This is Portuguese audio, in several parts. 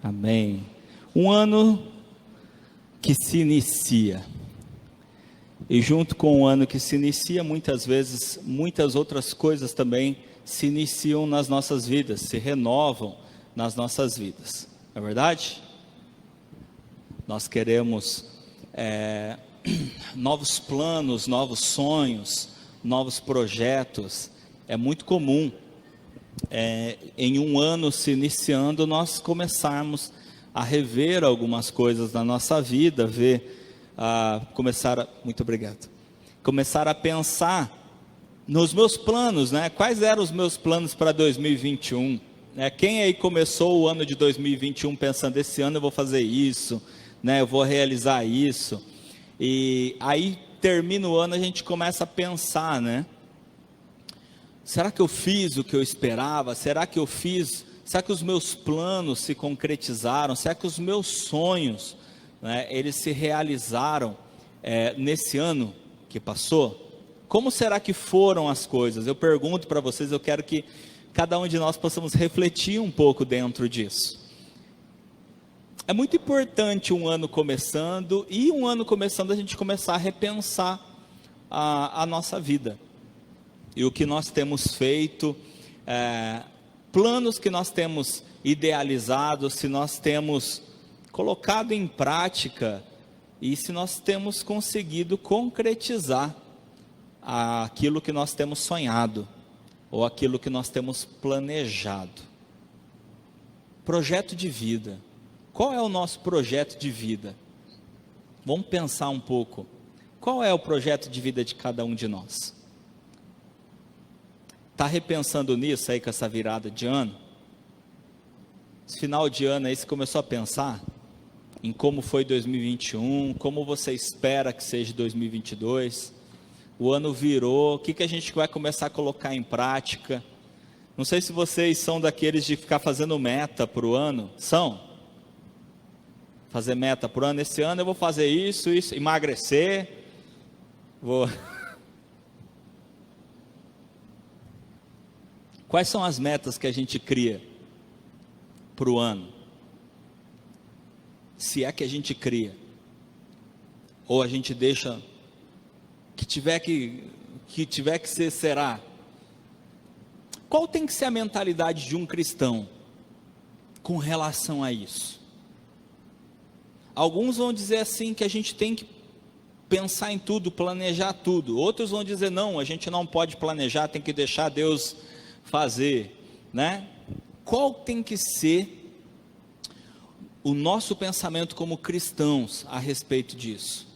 Amém. Um ano que se inicia. E junto com o ano que se inicia, muitas vezes, muitas outras coisas também se iniciam nas nossas vidas, se renovam nas nossas vidas. Não é verdade? Nós queremos novos planos, novos sonhos, novos projetos. É muito comum, em um ano se iniciando, nós começarmos a rever algumas coisas na nossa vida, começar a pensar nos meus planos, né? Quais eram os meus planos para 2021? Quem aí começou o ano de 2021 pensando, esse ano eu vou fazer isso, né? Eu vou realizar isso, e aí termina o ano, a gente começa a pensar, né? Será que eu fiz o que eu esperava? Será que os meus planos se concretizaram? Será que os meus sonhos, né, eles se realizaram nesse ano que passou? Como será que foram as coisas? Eu pergunto para vocês, eu quero que cada um de nós possamos refletir um pouco dentro disso. É muito importante um ano começando, a gente começar a repensar a nossa vida. E o que nós temos feito, planos que nós temos idealizado, se nós temos colocado em prática e se nós temos conseguido concretizar aquilo que nós temos sonhado ou aquilo que nós temos planejado. Projeto de vida. Qual é o nosso projeto de vida? Vamos pensar um pouco. Qual é o projeto de vida de cada um de nós? Está repensando nisso aí com essa virada de ano? Esse final de ano aí você começou a pensar em como foi 2021, como você espera que seja 2022, o ano virou, o que a gente vai começar a colocar em prática? Não sei se vocês são daqueles de ficar fazendo meta para o ano, são? Fazer meta para o ano, esse ano eu vou fazer isso, emagrecer, vou... Quais são as metas que a gente cria para o ano? Se é que a gente cria, ou a gente deixa, que tiver que ser, será. Qual tem que ser a mentalidade de um cristão com relação a isso? Alguns vão dizer assim, que a gente tem que pensar em tudo, planejar tudo. Outros vão dizer, não, a gente não pode planejar, tem que deixar Deus fazer, né? Qual tem que ser o nosso pensamento como cristãos a respeito disso?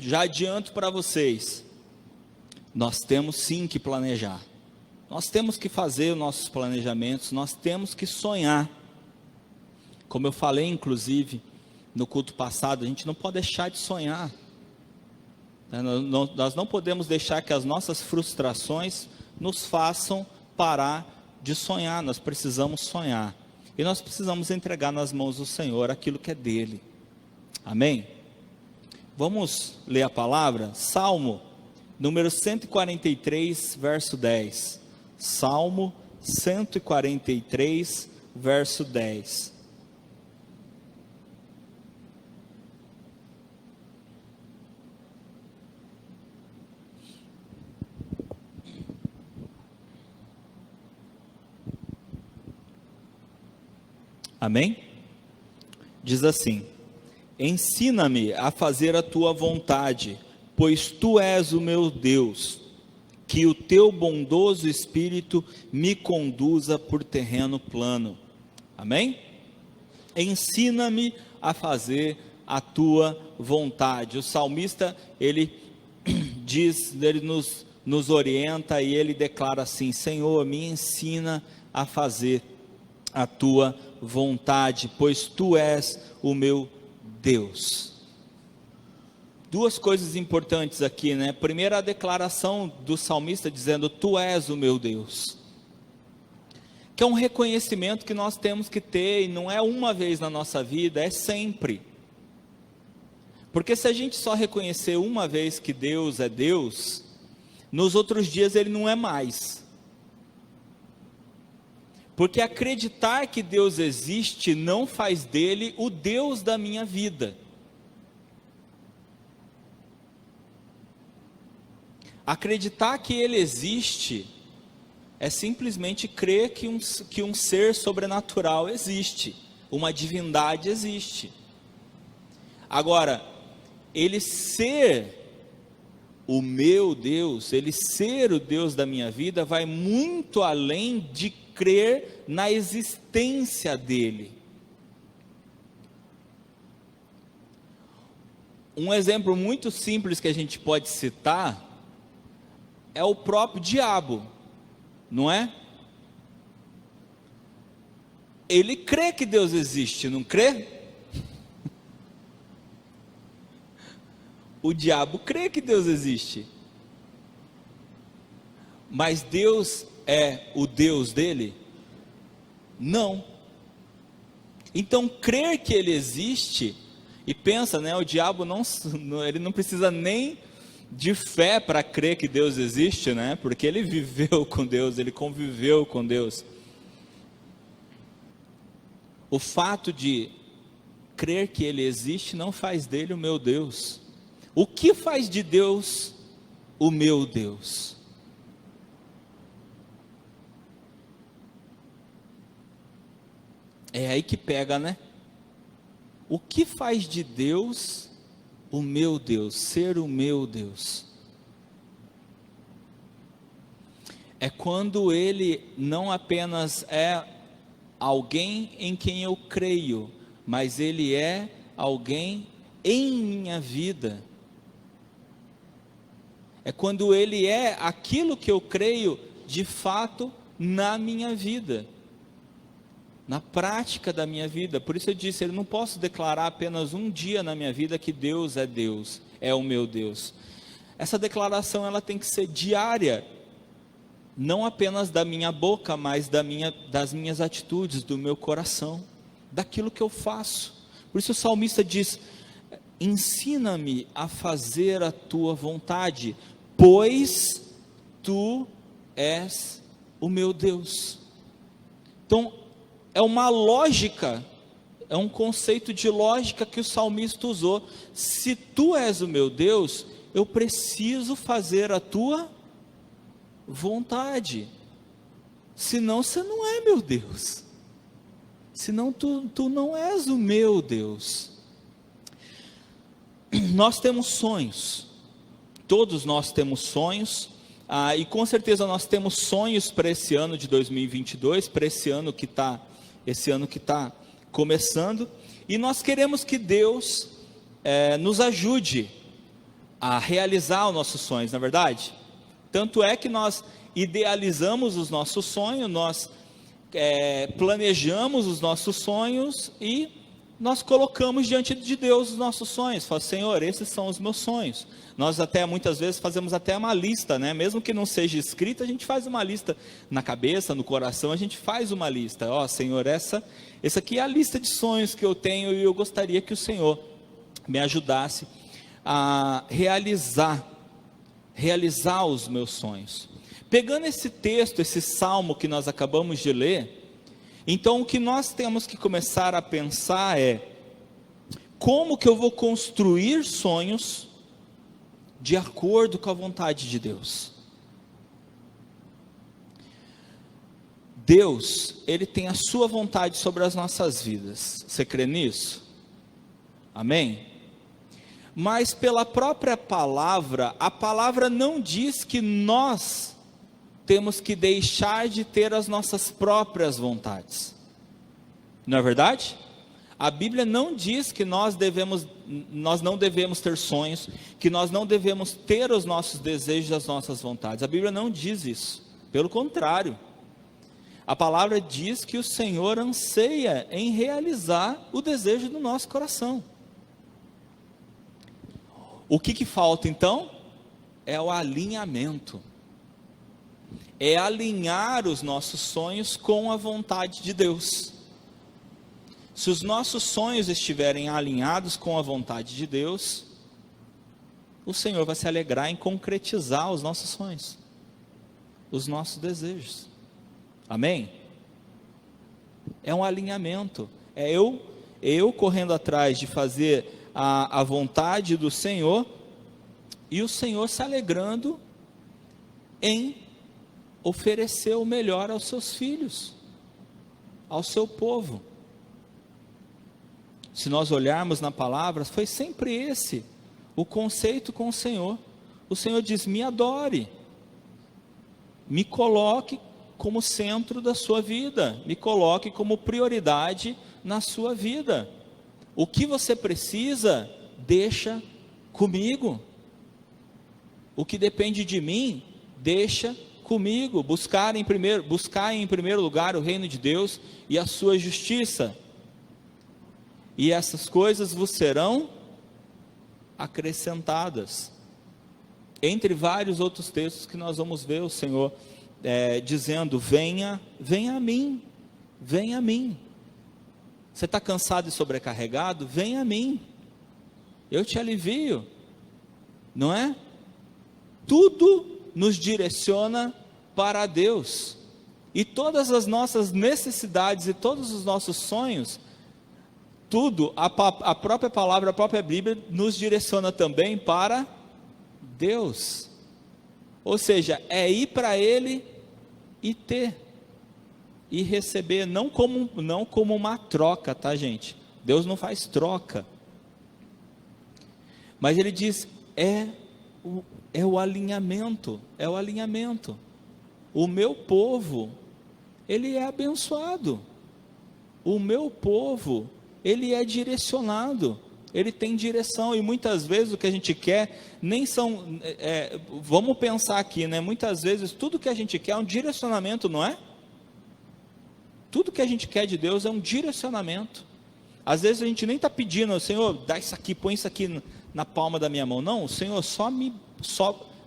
Já adianto para vocês, nós temos sim que planejar, nós temos que fazer os nossos planejamentos, nós temos que sonhar. Como eu falei inclusive no culto passado, a gente não pode deixar de sonhar, nós não podemos deixar que as nossas frustrações nos façam parar de sonhar. Nós precisamos sonhar, e nós precisamos entregar nas mãos do Senhor aquilo que é dele. Amém? Vamos ler a palavra? Salmo número 143, verso 10. Salmo 143, verso 10. Amém? Diz assim: ensina-me a fazer a tua vontade, pois tu és o meu Deus, que o teu bondoso Espírito me conduza por terreno plano. Amém? Ensina-me a fazer a tua vontade. O salmista, ele nos orienta, e ele declara assim: Senhor, me ensina a fazer a tua vontade, pois tu és o meu Deus. Duas coisas importantes aqui, né? Primeiro, a declaração do salmista dizendo: tu és o meu Deus, que é um reconhecimento que nós temos que ter, e não é uma vez na nossa vida, é sempre. Porque se a gente só reconhecer uma vez que Deus é Deus, nos outros dias ele não é mais. Porque acreditar que Deus existe não faz dele o Deus da minha vida. Acreditar que Ele existe é simplesmente crer que um ser sobrenatural existe, uma divindade existe. Agora, Ele ser o meu Deus, Ele ser o Deus da minha vida, vai muito além de crer na existência dEle. Um exemplo muito simples que a gente pode citar é o próprio diabo, não é? Ele crê que Deus existe, não crê? O diabo crê que Deus existe, mas Deus é o Deus dele? Não. Então crer que Ele existe, e pensa, né, o diabo ele não precisa nem de fé para crer que Deus existe, né? Porque ele viveu com Deus, ele conviveu com Deus. O fato de crer que Ele existe não faz dele o meu Deus. O que faz de Deus o meu Deus? É aí que pega, né? O que faz de Deus o meu Deus, ser o meu Deus? É quando Ele não apenas é alguém em quem eu creio, mas Ele é alguém em minha vida. É quando Ele é aquilo que eu creio de fato na minha vida, na prática da minha vida. Por isso eu disse, eu não posso declarar apenas um dia na minha vida que Deus, é o meu Deus. Essa declaração ela tem que ser diária, não apenas da minha boca, mas das minhas atitudes, do meu coração, daquilo que eu faço. Por isso o salmista diz: ensina-me a fazer a tua vontade, pois tu és o meu Deus. Então, é uma lógica, é um conceito de lógica que o salmista usou. Se tu és o meu Deus, eu preciso fazer a tua vontade. Senão você não é meu Deus. Senão tu não és o meu Deus. Nós temos sonhos. Todos nós temos sonhos. E com certeza nós temos sonhos para esse ano de 2022, para esse ano que está começando, e nós queremos que Deus nos ajude a realizar os nossos sonhos, não é verdade? Tanto é que nós idealizamos os nossos sonhos, nós planejamos os nossos sonhos e nós colocamos diante de Deus os nossos sonhos. Fala: Senhor, esses são os meus sonhos. Nós até muitas vezes fazemos até uma lista, né? Mesmo que não seja escrita, a gente faz uma lista na cabeça, no coração, a gente faz uma lista. Ó, Senhor, essa aqui é a lista de sonhos que eu tenho e eu gostaria que o Senhor me ajudasse a realizar os meus sonhos. Pegando esse texto, esse salmo que nós acabamos de ler, então o que nós temos que começar a pensar é: como que eu vou construir sonhos de acordo com a vontade de Deus? Deus, Ele tem a sua vontade sobre as nossas vidas. Você crê nisso? Amém? Mas pela própria palavra, a palavra não diz que nós temos que deixar de ter as nossas próprias vontades. Não é verdade? A Bíblia não diz que nós não devemos ter sonhos, que nós não devemos ter os nossos desejos, as nossas vontades. A Bíblia não diz isso. Pelo contrário, a palavra diz que o Senhor anseia em realizar o desejo do nosso coração. O que falta então? É o alinhamento. É alinhar os nossos sonhos com a vontade de Deus. Se os nossos sonhos estiverem alinhados com a vontade de Deus, o Senhor vai se alegrar em concretizar os nossos sonhos, os nossos desejos. Amém? É um alinhamento. É eu correndo atrás de fazer a vontade do Senhor, e o Senhor se alegrando em oferecer o melhor aos seus filhos, ao seu povo. Se nós olharmos na palavra, foi sempre esse o conceito com o Senhor. O Senhor diz: me adore, me coloque como centro da sua vida, me coloque como prioridade na sua vida. O que você precisa, deixa comigo. O que depende de mim, deixa comigo. Buscar em primeiro lugar o reino de Deus e a sua justiça, e essas coisas vos serão acrescentadas. Entre vários outros textos que nós vamos ver o Senhor dizendo: venha a mim, venha a mim. Você está cansado e sobrecarregado? Venha a mim, eu te alivio, não é? Tudo nos direciona para Deus, e todas as nossas necessidades e todos os nossos sonhos, tudo, a própria palavra, a própria Bíblia nos direciona também para Deus. Ou seja, é ir para Ele e ter, e receber, não como uma troca, tá, gente? Deus não faz troca, mas Ele diz, é o alinhamento, o meu povo, ele é abençoado, o meu povo, ele é direcionado, ele tem direção, e muitas vezes o que a gente quer, nem são, vamos pensar aqui, né? Muitas vezes tudo que a gente quer é um direcionamento, não é? Tudo que a gente quer de Deus é um direcionamento. Às vezes a gente nem está pedindo, Senhor, dá isso aqui, põe isso aqui na palma da minha mão. Não, o Senhor só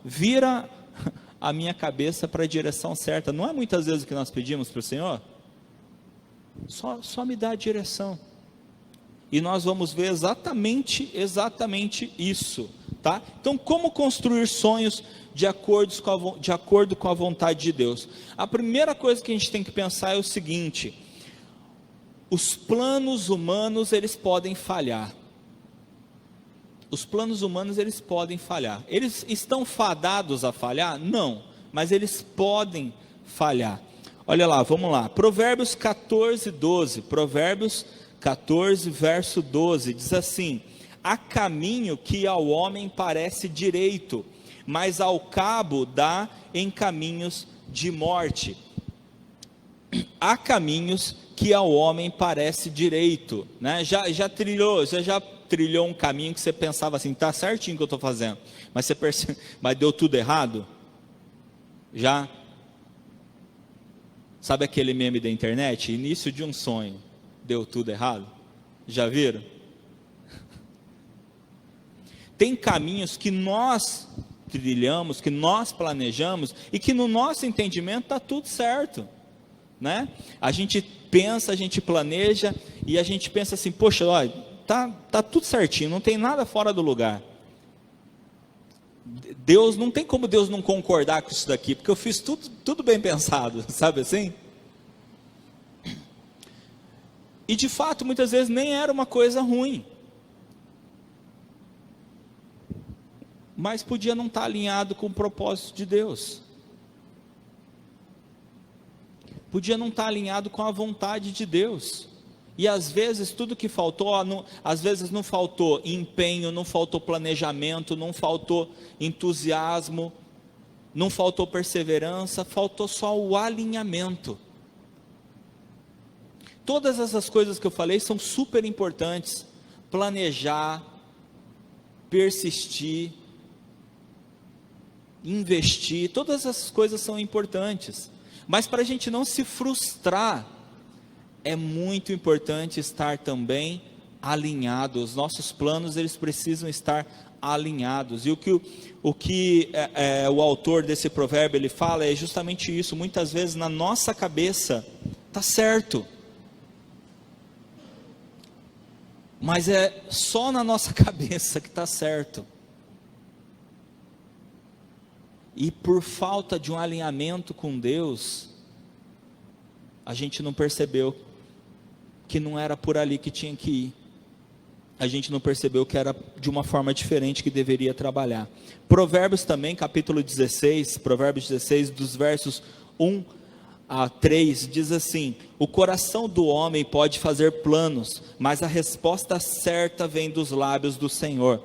vira a minha cabeça para a direção certa. Não é muitas vezes o que nós pedimos para o Senhor? Só me dá a direção. E nós vamos ver exatamente isso, tá? Então, como construir sonhos de acordo com a vontade de Deus? A primeira coisa que a gente tem que pensar é o seguinte: os planos humanos, eles podem falhar. Os planos humanos, eles podem falhar. Eles estão fadados a falhar? Não, mas eles podem falhar. Olha lá, vamos lá, Provérbios 14, 12, Provérbios 14, verso 12, diz assim: há caminho que ao homem parece direito, mas ao cabo dá em caminhos de morte. Há caminhos que ao homem parece direito, né? Você já trilhou um caminho que você pensava assim, tá certinho o que eu estou fazendo, mas você percebe, mas deu tudo errado? Já? Sabe aquele meme da internet? Início de um sonho, deu tudo errado? Já viram? Tem caminhos que nós trilhamos, que nós planejamos, e que no nosso entendimento está tudo certo, né? A gente pensa, a gente planeja, e a gente pensa assim, poxa, olha, tá tudo certinho, não tem nada fora do lugar. Deus, não tem como Deus não concordar com isso daqui, porque eu fiz tudo bem pensado, sabe assim? E de fato, muitas vezes nem era uma coisa ruim, mas podia não estar alinhado com o propósito de Deus, podia não estar alinhado com a vontade de Deus. E às vezes tudo que faltou, às vezes não faltou empenho, não faltou planejamento, não faltou entusiasmo, não faltou perseverança, faltou só o alinhamento. Todas essas coisas que eu falei são super importantes: planejar, persistir, investir, todas essas coisas são importantes, mas para a gente não se frustrar, é muito importante estar também alinhado. Os nossos planos, eles precisam estar alinhados, e o que o autor desse provérbio, ele fala, é justamente isso. Muitas vezes na nossa cabeça está certo, mas é só na nossa cabeça que está certo, e por falta de um alinhamento com Deus, a gente não percebeu que não era por ali que tinha que ir. A gente não percebeu que era de uma forma diferente que deveria trabalhar. Provérbios também, capítulo 16, Provérbios 16, dos versos 1 a 3, diz assim: o coração do homem pode fazer planos, mas a resposta certa vem dos lábios do Senhor.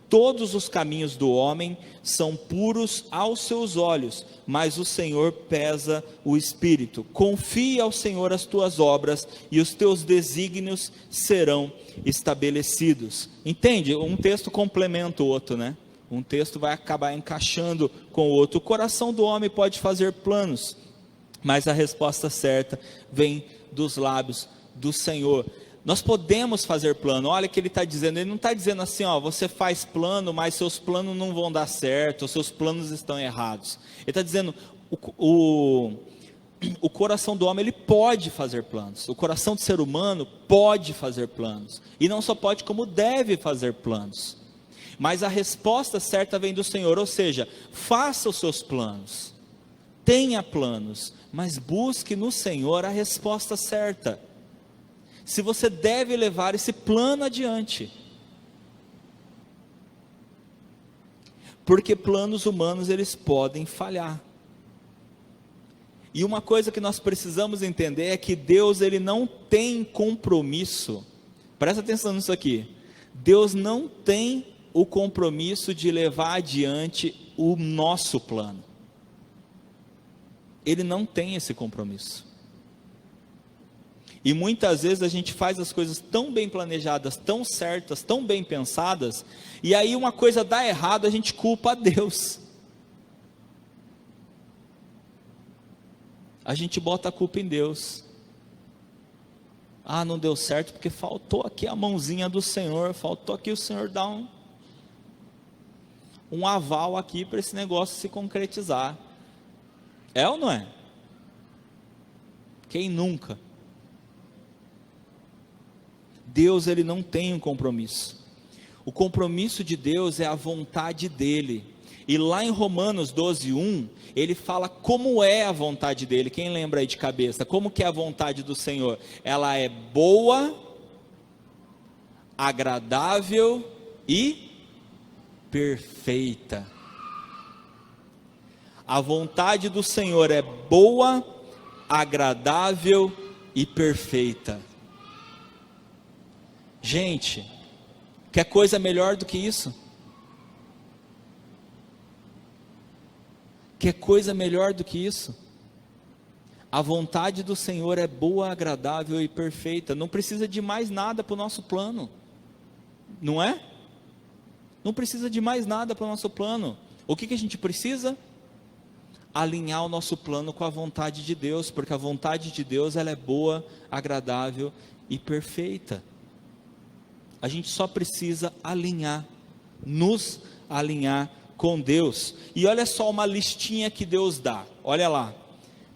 Todos os caminhos do homem são puros aos seus olhos, mas o Senhor pesa o espírito. Confia ao Senhor as tuas obras, e os teus desígnios serão estabelecidos. Entende? Um texto complementa o outro, né? Um texto vai acabar encaixando com o outro. O coração do homem pode fazer planos, mas a resposta certa vem dos lábios do Senhor. Nós podemos fazer plano. Olha o que ele está dizendo. Ele não está dizendo assim, ó, você faz plano, mas seus planos não vão dar certo, os seus planos estão errados. Ele está dizendo, o coração do homem, ele pode fazer planos. O coração do ser humano pode fazer planos. E não só pode, como deve fazer planos. Mas a resposta certa vem do Senhor. Ou seja, faça os seus planos. Tenha planos, mas busque no Senhor a resposta certa. Se você deve levar esse plano adiante. Porque planos humanos, eles podem falhar. E uma coisa que nós precisamos entender é que Deus, ele não tem compromisso. Presta atenção nisso aqui. Deus não tem o compromisso de levar adiante o nosso plano. Ele não tem esse compromisso. E muitas vezes a gente faz as coisas tão bem planejadas, tão certas, tão bem pensadas, e aí uma coisa dá errado, a gente culpa a Deus. A gente bota a culpa em Deus. Ah, não deu certo porque faltou aqui a mãozinha do Senhor, faltou aqui o Senhor dar um aval aqui para esse negócio se concretizar. É ou não é? Quem nunca? Deus, ele não tem um compromisso. O compromisso de Deus é a vontade dele. E lá em Romanos 12:1, ele fala como é a vontade dele. Quem lembra aí de cabeça? Como que é a vontade do Senhor? Ela é boa, agradável e perfeita. A vontade do Senhor é boa, agradável e perfeita. Gente, quer coisa melhor do que isso? Quer coisa melhor do que isso? A vontade do Senhor é boa, agradável e perfeita. Não precisa de mais nada para o nosso plano. Não é? Não precisa de mais nada para o nosso plano. O que a gente precisa? Alinhar o nosso plano com a vontade de Deus, porque a vontade de Deus, ela é boa, agradável e perfeita. A gente só precisa alinhar, nos alinhar com Deus. E olha só uma listinha que Deus dá, olha lá,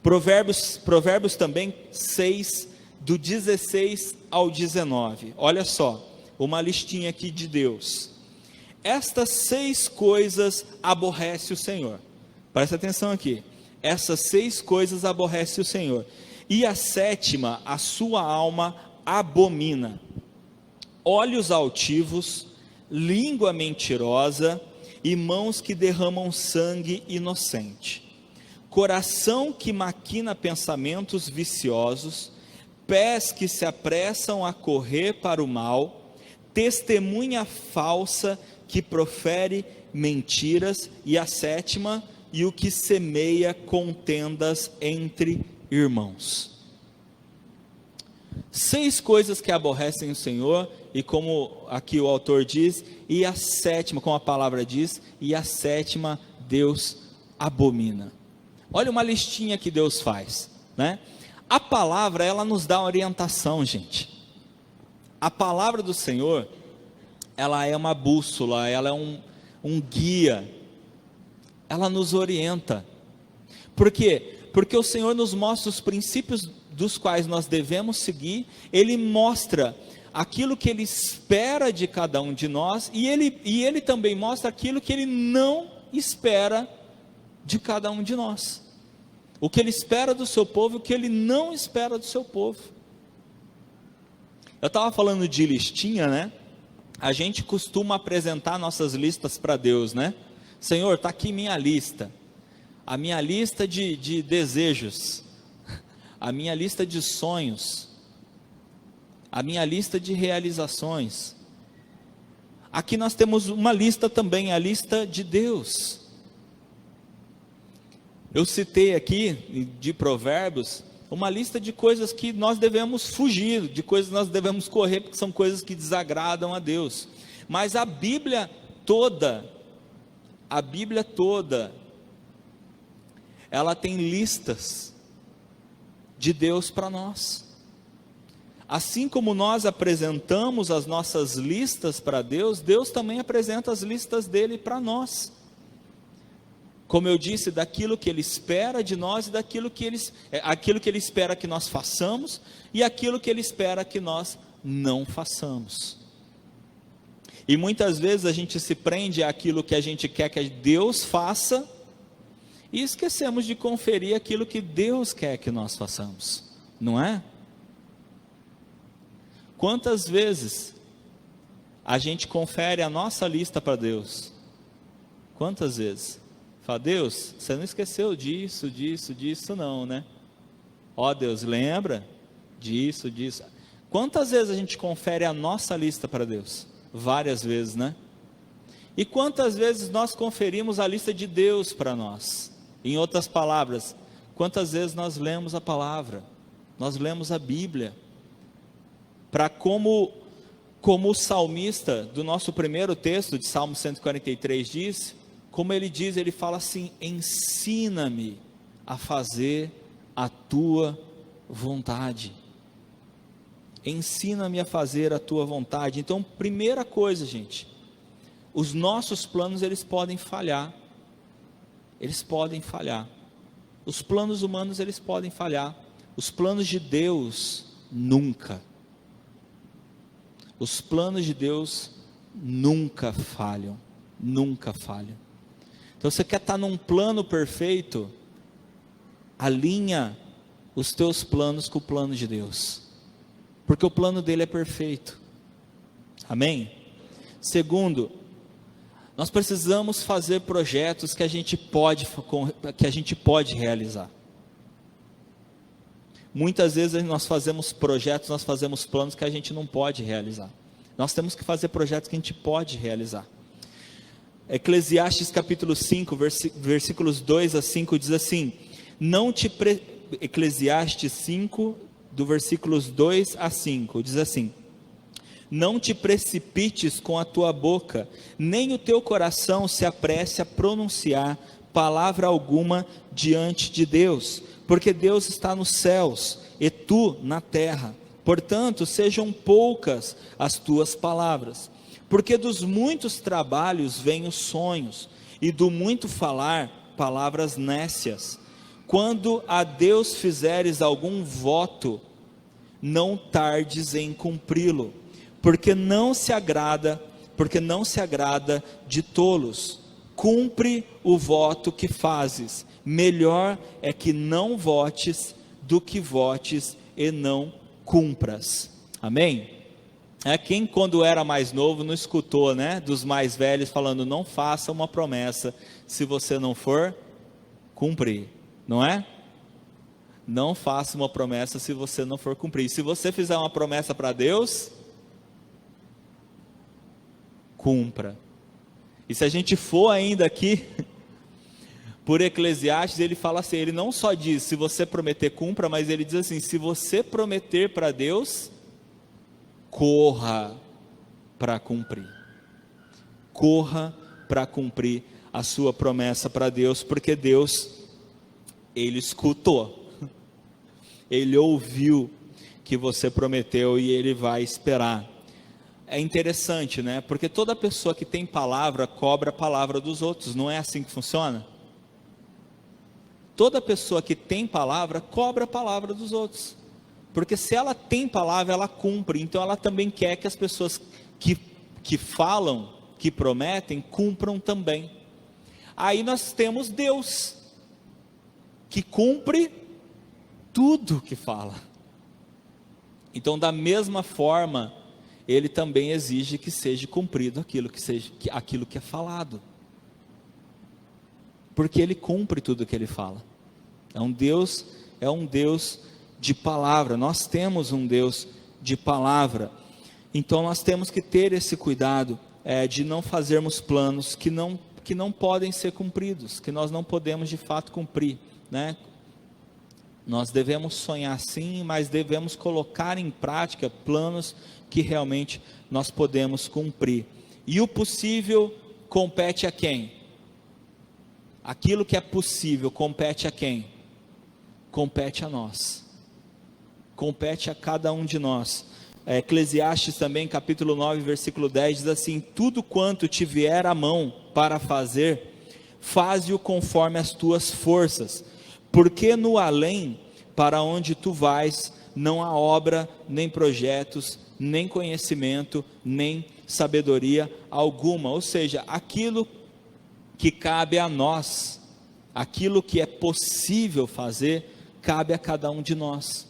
Provérbios também 6, do 16 ao 19, olha só, uma listinha aqui de Deus. Estas 6 coisas aborrece o Senhor, presta atenção aqui, essas 6 coisas aborrece o Senhor, e a 7ª a sua alma abomina: olhos altivos, língua mentirosa e mãos que derramam sangue inocente, coração que maquina pensamentos viciosos, pés que se apressam a correr para o mal, testemunha falsa que profere mentiras, e a 7ª, e o que semeia contendas entre irmãos. 6 coisas que aborrecem o Senhor, e como aqui o autor diz, e a 7ª, como a palavra diz, e a 7ª Deus abomina. Olha uma listinha que Deus faz, né? A palavra, ela nos dá orientação, gente. A palavra do Senhor, ela é uma bússola, ela é um guia, ela nos orienta. Por quê? Porque o Senhor nos mostra os princípios dos quais nós devemos seguir, ele mostra aquilo que ele espera de cada um de nós, e ele também mostra aquilo que ele não espera de cada um de nós, o que ele espera do seu povo e o que ele não espera do seu povo. Eu estava falando de listinha, né? A gente costuma apresentar nossas listas para Deus, né? Senhor, está aqui minha lista. A minha lista de desejos. A minha lista de sonhos. A minha lista de realizações. Aqui nós temos uma lista também, a lista de Deus. Eu citei aqui, de Provérbios, uma lista de coisas que nós devemos fugir, de coisas que nós devemos correr, porque são coisas que desagradam a Deus. Mas a Bíblia toda, ela tem listas de Deus para nós. Assim como nós apresentamos as nossas listas para Deus, Deus também apresenta as listas dele para nós. Como eu disse, daquilo que Ele espera de nós e aquilo que Ele espera que nós façamos e aquilo que Ele espera que nós não façamos. E muitas vezes a gente se prende àquilo que a gente quer que Deus faça e esquecemos de conferir aquilo que Deus quer que nós façamos, não é? Quantas vezes a gente confere a nossa lista para Deus? Quantas vezes? Fala, Deus, você não esqueceu disso não, né? Ó Deus, lembra disso. Quantas vezes a gente confere a nossa lista para Deus? Várias vezes, né? E quantas vezes nós conferimos a lista de Deus para nós? Em outras palavras, quantas vezes nós lemos a palavra? Nós lemos a Bíblia? Para como o salmista do nosso primeiro texto, de Salmo 143 diz, como ele diz, ele fala assim, ensina-me a fazer a tua vontade. Ensina-me a fazer a tua vontade. Então, primeira coisa, gente, os nossos planos, eles podem falhar. Eles podem falhar. Os planos humanos, eles podem falhar. Os planos de Deus, nunca. Os planos de Deus nunca falham. Nunca falham. Então, você quer estar num plano perfeito? Alinha os teus planos com o plano de Deus. Porque o plano dele é perfeito. Amém? Segundo, nós precisamos fazer projetos que a gente pode realizar. Muitas vezes nós fazemos projetos, nós fazemos planos que a gente não pode realizar. Nós temos que fazer projetos que a gente pode realizar. Eclesiastes capítulo 5, versículos 2 a 5 diz assim, Eclesiastes 5, do versículos 2 a 5, diz assim, não te precipites com a tua boca, nem o teu coração se apresse a pronunciar palavra alguma diante de Deus, porque Deus está nos céus e tu na terra, portanto sejam poucas as tuas palavras, porque dos muitos trabalhos vêm os sonhos, e do muito falar, palavras nécias. Quando a Deus fizeres algum voto, não tardes em cumpri-lo, porque não se agrada de tolos. Cumpre o voto que fazes. Melhor é que não votes do que votes e não cumpras. Amém? Quem quando era mais novo não escutou, né, dos mais velhos falando, não faça uma promessa se você não for cumprir, não é? Não faça uma promessa se você não for cumprir. Se você fizer uma promessa para Deus, cumpra. E se a gente for ainda aqui, por Eclesiastes, ele fala assim, ele não só diz, se você prometer, cumpra, mas ele diz assim, se você prometer para Deus, corra para cumprir. Corra para cumprir a sua promessa para Deus, porque Deus, Ele escutou, Ele ouviu que você prometeu e Ele vai esperar. É interessante, né? Porque toda pessoa que tem palavra, cobra a palavra dos outros, não é assim que funciona? Toda pessoa que tem palavra, cobra a palavra dos outros. Porque se ela tem palavra, ela cumpre. Então ela também quer que as pessoas que falam, que prometem, cumpram também. Aí nós temos Deus, que cumpre tudo que fala. Então, da mesma forma, Ele também exige que seja cumprido aquilo que é falado, porque Ele cumpre tudo o que Ele fala. É um Deus de palavra. Nós temos um Deus de palavra. Então nós temos que ter esse cuidado de não fazermos planos que não podem ser cumpridos, que nós não podemos de fato cumprir, né? Nós devemos sonhar sim, mas devemos colocar em prática planos que realmente nós podemos cumprir. E o possível compete a quem? Aquilo que é possível compete a quem? Compete a nós. Compete a cada um de nós. Eclesiastes também, capítulo 9, versículo 10, diz assim: tudo quanto te vier à mão para fazer, faze-o conforme as tuas forças, porque no além, para onde tu vais, não há obra, nem projetos, nem conhecimento, nem sabedoria alguma. Ou seja, aquilo que cabe a nós, aquilo que é possível fazer, cabe a cada um de nós.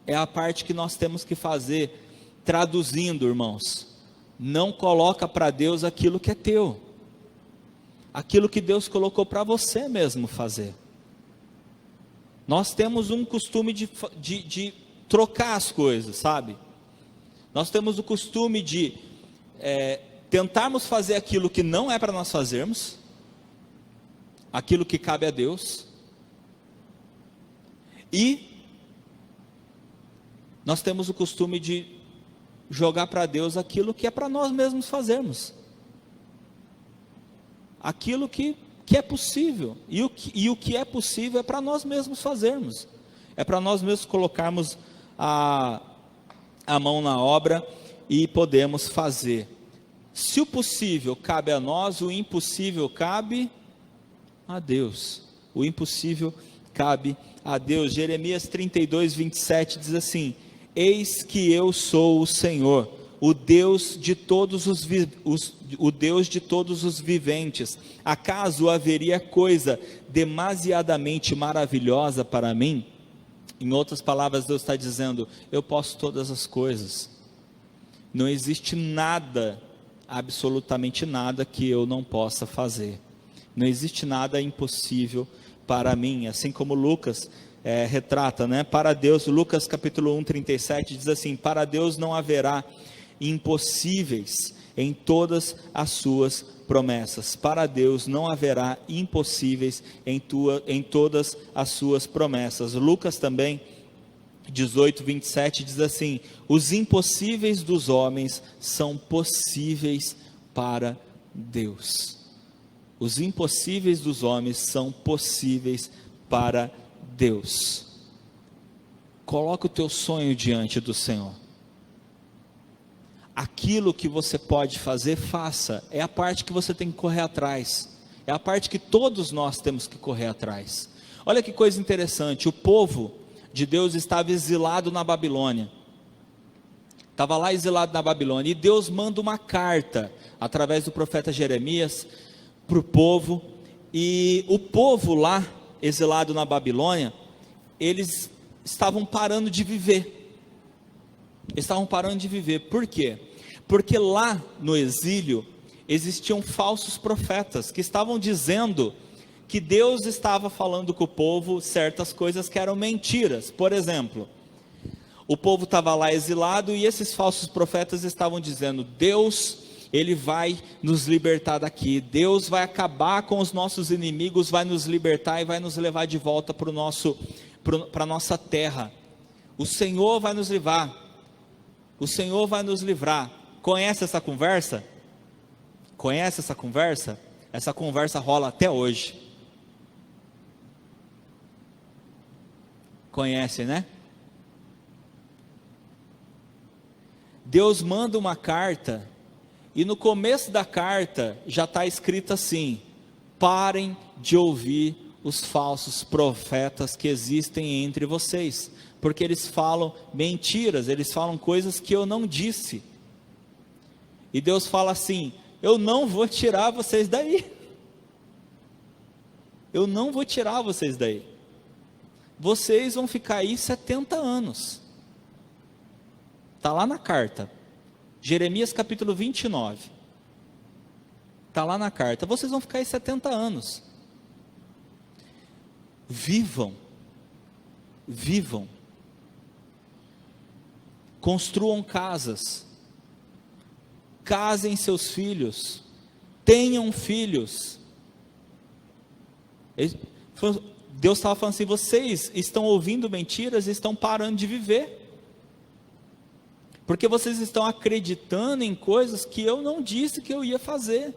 É a parte que nós temos que fazer. Traduzindo, irmãos, não coloca para Deus aquilo que é teu, aquilo que Deus colocou para você mesmo fazer. Nós temos um costume de trocar as coisas, sabe? Nós temos o costume de tentarmos fazer aquilo que não é para nós fazermos, aquilo que cabe a Deus, e nós temos o costume de jogar para Deus aquilo que é para nós mesmos fazermos, aquilo que é possível, e o que é possível é para nós mesmos fazermos, é para nós mesmos colocarmos a mão na obra e podemos fazer. Se o possível cabe a nós, o impossível cabe a Deus. O impossível cabe a Deus. Jeremias 32, 27 diz assim: eis que eu sou o Senhor, o Deus de todos os viventes. Acaso haveria coisa demasiadamente maravilhosa para mim? Em outras palavras, Deus está dizendo: eu posso todas as coisas. Não existe nada, absolutamente nada, que eu não possa fazer. Não existe nada impossível para mim. Assim como Lucas retrata, né? Para Deus, Lucas capítulo 1, 37 diz assim: para Deus não haverá impossíveis em todas as suas promessas. Para Deus não haverá impossíveis em todas as suas promessas. Lucas também 18, 27 diz assim: os impossíveis dos homens são possíveis para Deus. Os impossíveis dos homens são possíveis para Deus. Coloca o teu sonho diante do Senhor. Aquilo que você pode fazer, faça. É a parte que você tem que correr atrás. É a parte que todos nós temos que correr atrás. Olha que coisa interessante. O povo de Deus estava exilado na Babilônia. Estava lá exilado na Babilônia. E Deus manda uma carta, através do profeta Jeremias, para o povo. E o povo lá, exilado na Babilônia, eles estavam parando de viver. Estavam parando de viver. Por quê? Porque lá no exílio existiam falsos profetas que estavam dizendo que Deus estava falando com o povo certas coisas que eram mentiras. Por exemplo, o povo estava lá exilado e esses falsos profetas estavam dizendo: Deus, Ele vai nos libertar daqui, Deus vai acabar com os nossos inimigos, vai nos libertar e vai nos levar de volta para a nossa terra. O Senhor vai nos livrar. O Senhor vai nos livrar. Conhece essa conversa? Conhece essa conversa? Essa conversa rola até hoje. Conhece, né? Deus manda uma carta, e no começo da carta já está escrito assim: parem de ouvir os falsos profetas que existem entre vocês, porque eles falam mentiras, eles falam coisas que eu não disse. E Deus fala assim: eu não vou tirar vocês daí. Eu não vou tirar vocês daí. Vocês vão ficar aí 70 anos. Está lá na carta. Jeremias capítulo 29. Está lá na carta. Vocês vão ficar aí 70 anos. Vivam. Vivam. Construam casas. Casem seus filhos. Tenham filhos. Deus estava falando assim: vocês estão ouvindo mentiras e estão parando de viver. Porque vocês estão acreditando em coisas que eu não disse que eu ia fazer.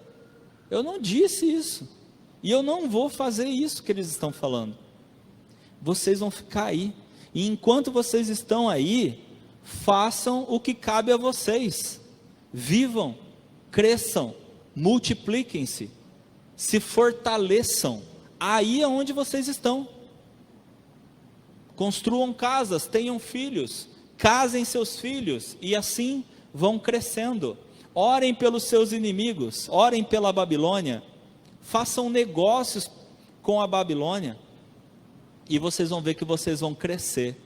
Eu não disse isso. E eu não vou fazer isso que eles estão falando. Vocês vão ficar aí. E enquanto vocês estão aí, façam o que cabe a vocês. Vivam, cresçam, multipliquem-se, se fortaleçam. Aí é onde vocês estão. Construam casas, tenham filhos, casem seus filhos e assim vão crescendo. Orem pelos seus inimigos, orem pela Babilônia, façam negócios com a Babilônia e vocês vão ver que vocês vão crescer.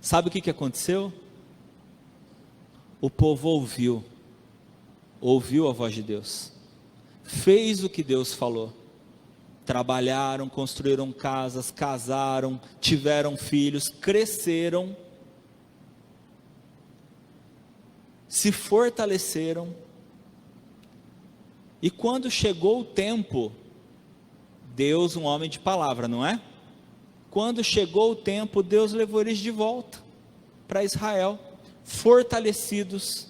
Sabe o que aconteceu? O povo ouviu a voz de Deus, fez o que Deus falou. Trabalharam, construíram casas, casaram, tiveram filhos, cresceram, se fortaleceram. E quando chegou o tempo, Deus, um homem de palavra, não é? Quando chegou o tempo, Deus levou eles de volta para Israel, fortalecidos,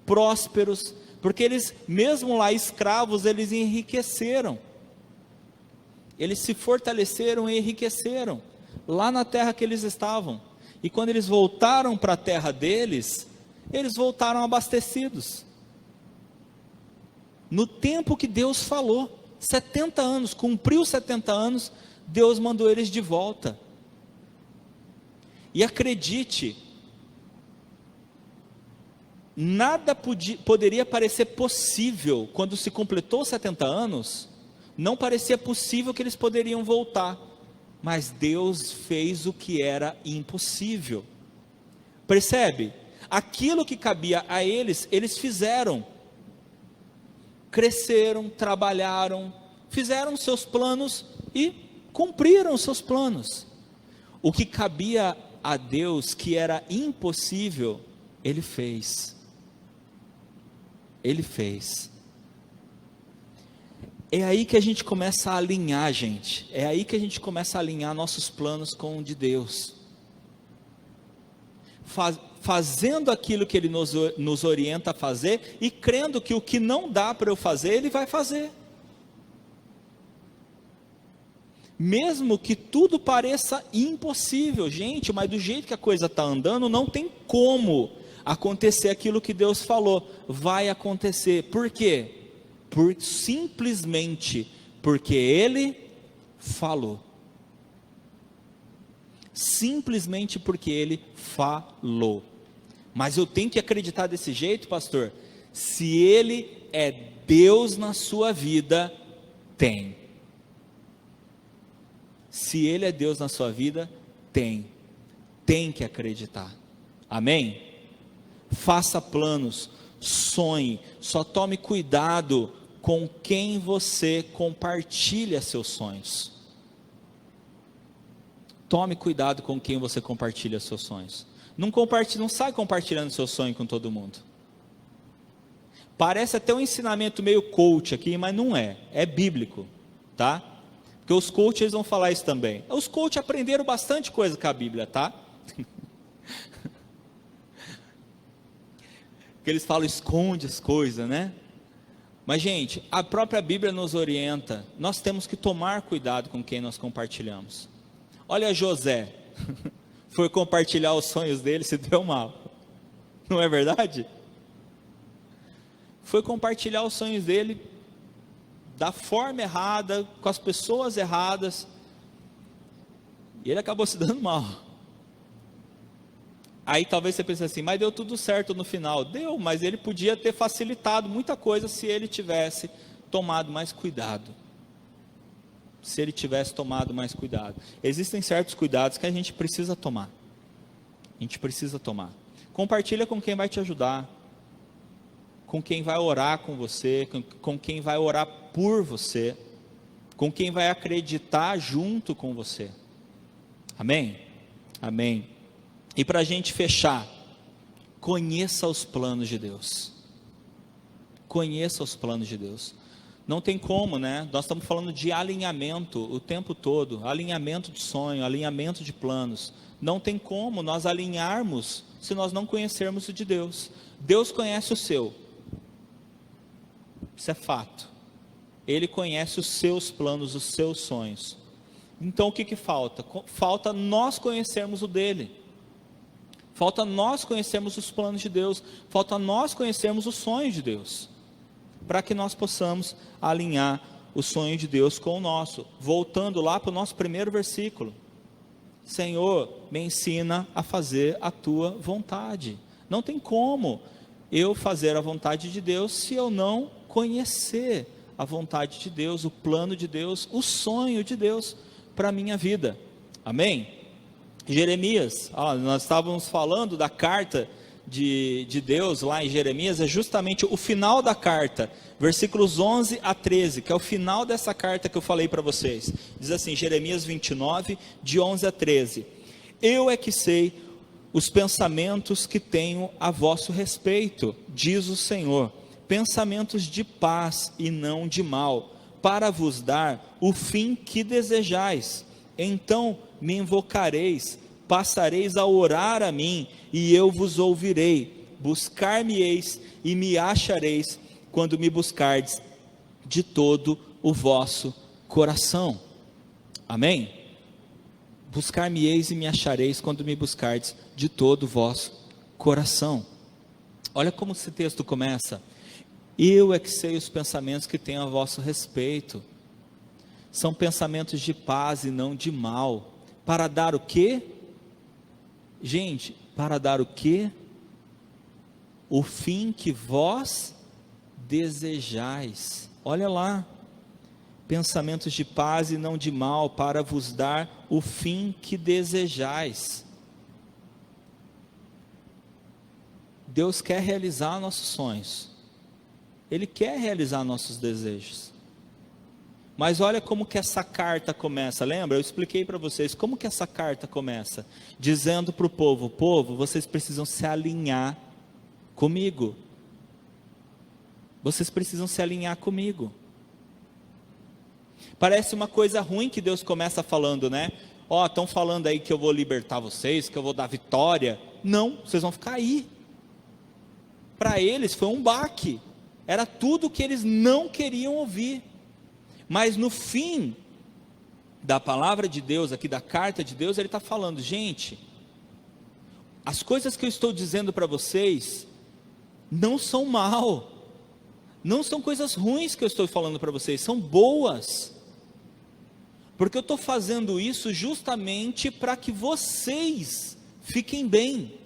prósperos, porque eles, mesmo lá escravos, eles enriqueceram. Eles se fortaleceram e enriqueceram, lá na terra que eles estavam. E quando eles voltaram para a terra deles, eles voltaram abastecidos. No tempo que Deus falou, 70 anos, cumpriu 70 anos, Deus mandou eles de volta. E acredite, nada poderia parecer possível, quando se completou 70 anos, não parecia possível que eles poderiam voltar, mas Deus fez o que era impossível. Percebe? Aquilo que cabia a eles, eles fizeram. Cresceram, trabalharam, fizeram seus planos e cumpriram seus planos. O que cabia a Deus, que era impossível, Ele fez. Ele fez. É aí que a gente começa a alinhar, gente. É aí que a gente começa a alinhar nossos planos com o de Deus. Fazendo aquilo que Ele nos orienta a fazer e crendo que o que não dá para eu fazer, Ele vai fazer. Mesmo que tudo pareça impossível, gente, mas do jeito que a coisa está andando, não tem como acontecer aquilo que Deus falou. Vai acontecer. Por quê? Simplesmente porque Ele falou. Simplesmente porque Ele falou. Mas eu tenho que acreditar desse jeito, pastor? Se Ele é Deus na sua vida, tem. Se Ele é Deus na sua vida, tem. Tem que acreditar. Amém? Faça planos, sonhe, só tome cuidado com quem você compartilha seus sonhos. Tome cuidado com quem você compartilha seus sonhos. Não sai compartilhando seu sonho com todo mundo. Parece até um ensinamento meio coach aqui, mas não é. É bíblico, tá? Porque os coaches eles vão falar isso também. Os coaches aprenderam bastante coisa com a Bíblia, tá? Porque eles falam, esconde as coisas, né? Mas, gente, a própria Bíblia nos orienta. Nós temos que tomar cuidado com quem nós compartilhamos. Olha José. Foi compartilhar os sonhos dele, se deu mal. Não é verdade? Foi compartilhar os sonhos dele da forma errada, com as pessoas erradas. E ele acabou se dando mal. Aí talvez você pense assim, mas deu tudo certo no final. Deu, mas ele podia ter facilitado muita coisa se ele tivesse tomado mais cuidado. Se ele tivesse tomado mais cuidado. Existem certos cuidados que a gente precisa tomar. A gente precisa tomar. Compartilha com quem vai te ajudar, com quem vai orar com você, com quem vai orar por você, com quem vai acreditar junto com você. Amém? Amém. E para a gente fechar, conheça os planos de Deus. Conheça os planos de Deus. Não tem como, né? Nós estamos falando de alinhamento o tempo todo, alinhamento de sonho, alinhamento de planos. Não tem como nós alinharmos se nós não conhecermos o de Deus. Deus conhece o seu. Isso é fato. Ele conhece os seus planos, os seus sonhos. Então o que falta? Falta nós conhecermos o dele. Falta nós conhecermos os planos de Deus. Falta nós conhecermos os sonhos de Deus, para que nós possamos alinhar o sonho de Deus com o nosso. Voltando lá para o nosso primeiro versículo: Senhor, me ensina a fazer a tua vontade. Não tem como eu fazer a vontade de Deus se eu não conhecer a vontade de Deus, o plano de Deus, o sonho de Deus para a minha vida. Amém? Jeremias, nós estávamos falando da carta de Deus lá em Jeremias, é justamente o final da carta, versículos 11 a 13, que é o final dessa carta que eu falei para vocês. Diz assim, Jeremias 29, de 11 a 13: Eu é que sei os pensamentos que tenho a vosso respeito, diz o Senhor, pensamentos de paz e não de mal, para vos dar o fim que desejais. Então me invocareis, passareis a orar a mim, e eu vos ouvirei. Buscar-me-eis e me achareis, quando me buscardes de todo o vosso coração. Amém? Buscar-me-eis e me achareis, quando me buscardes de todo o vosso coração. Olha como esse texto começa: eu é que sei os pensamentos que tenho a vosso respeito. São pensamentos de paz e não de mal. Para dar o quê? Gente, para dar o quê? O fim que vós desejais. Olha lá. Pensamentos de paz e não de mal, para vos dar o fim que desejais. Deus quer realizar nossos sonhos. Ele quer realizar nossos desejos. Mas olha como que essa carta começa, lembra? Eu expliquei para vocês como que essa carta começa, dizendo para o povo, vocês precisam se alinhar comigo. Vocês precisam se alinhar comigo. Parece uma coisa ruim que Deus começa falando, né? Estão falando aí que eu vou libertar vocês, que eu vou dar vitória. Não, vocês vão ficar aí. Para eles foi um baque. Era tudo que eles não queriam ouvir. Mas no fim da palavra de Deus, aqui da carta de Deus, ele está falando, gente, as coisas que eu estou dizendo para vocês não são mal, não são coisas ruins que eu estou falando para vocês, são boas, porque eu estou fazendo isso justamente para que vocês fiquem bem,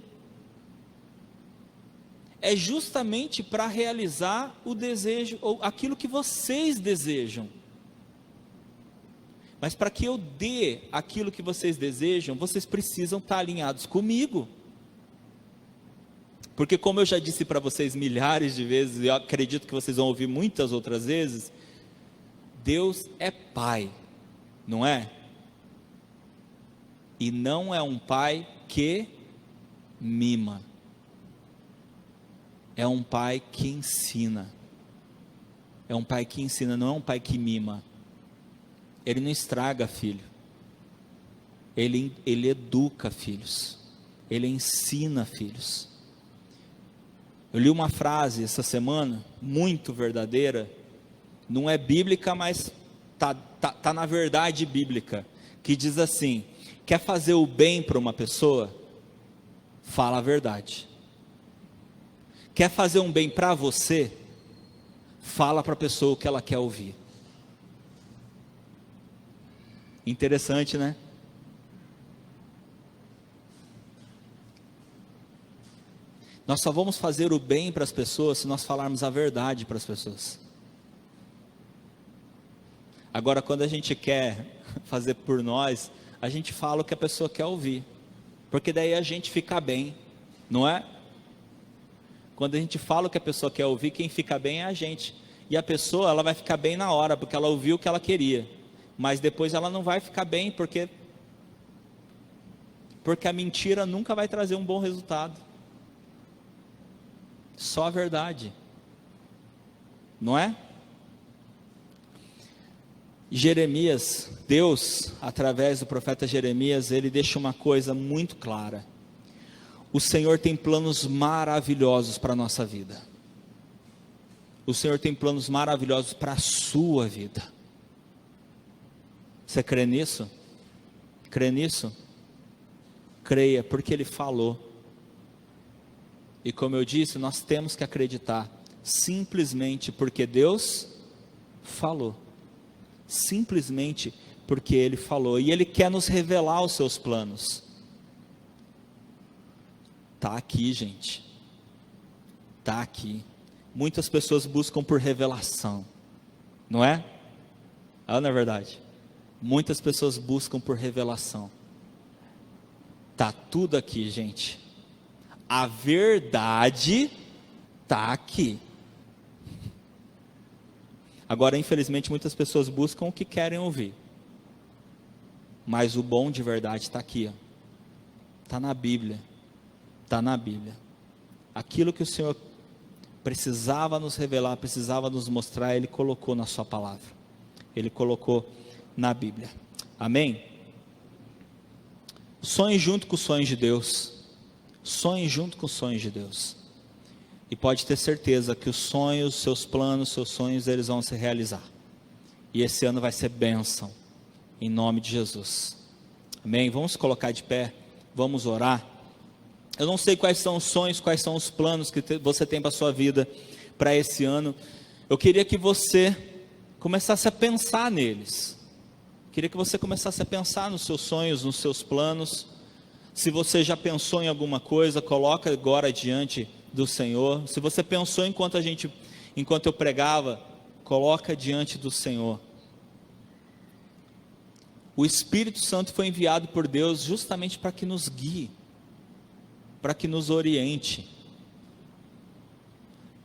é justamente para realizar o desejo, ou aquilo que vocês desejam. Mas para que eu dê aquilo que vocês desejam, vocês precisam estar alinhados comigo. Porque como eu já disse para vocês milhares de vezes, e eu acredito que vocês vão ouvir muitas outras vezes, Deus é Pai, não é? E não é um Pai que mima. É um Pai que ensina. É um Pai que ensina, não é um Pai que mima. Ele não estraga filho, ele educa filhos, ele ensina filhos. Eu li uma frase essa semana, muito verdadeira, não é bíblica, mas tá na verdade bíblica, que diz assim: quer fazer o bem para uma pessoa? Fala a verdade. Quer fazer um bem para você? Fala para a pessoa o que ela quer ouvir. Interessante, né? Nós só vamos fazer o bem para as pessoas se nós falarmos a verdade para as pessoas. Agora, quando a gente quer fazer por nós, a gente fala o que a pessoa quer ouvir. porque daí a gente fica bem, não é? Quando a gente fala o que a pessoa quer ouvir, quem fica bem é a gente. E a pessoa, ela vai ficar bem na hora, porque ela ouviu o que ela queria. Mas depois ela não vai ficar bem, porque a mentira nunca vai trazer um bom resultado. Só a verdade. Não é? Jeremias, Deus, através do profeta Jeremias, ele deixa uma coisa muito clara. O Senhor tem planos maravilhosos para a nossa vida. O Senhor tem planos maravilhosos para a sua vida. Você crê nisso? Crê nisso? Creia, porque Ele falou. E como eu disse, nós temos que acreditar, simplesmente porque Deus falou. Simplesmente porque Ele falou. E Ele quer nos revelar os seus planos. Está aqui, gente. Está aqui. Muitas pessoas buscam por revelação. Não é? Ah, não é verdade? Muitas pessoas buscam por revelação. Está tudo aqui, gente. A verdade está aqui. Agora, infelizmente, muitas pessoas buscam o que querem ouvir. Mas o bom de verdade está aqui. Está na Bíblia. Está na Bíblia. Aquilo que o Senhor precisava nos revelar, precisava nos mostrar, Ele colocou na sua palavra. Ele colocou na Bíblia. Amém? Sonhe junto com os sonhos de Deus. Sonhe junto com os sonhos de Deus. E pode ter certeza que os sonhos, seus planos, seus sonhos, eles vão se realizar. E esse ano vai ser bênção. Em nome de Jesus. Amém? Vamos colocar de pé. Vamos orar. Eu não sei quais são os sonhos, quais são os planos que você tem para a sua vida, para esse ano. Eu queria que você começasse a pensar neles. Queria que você começasse a pensar nos seus sonhos, nos seus planos. Se você já pensou em alguma coisa, coloca agora diante do Senhor. Se você pensou enquanto eu pregava, coloca diante do Senhor. O Espírito Santo foi enviado por Deus justamente para que nos guie, para que nos oriente.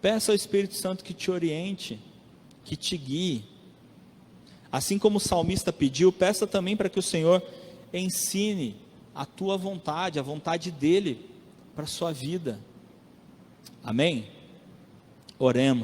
Peça ao Espírito Santo que te oriente, que te guie. Assim como o salmista pediu, peça também para que o Senhor ensine a tua vontade, a vontade dEle para a sua vida. Amém? Oremos.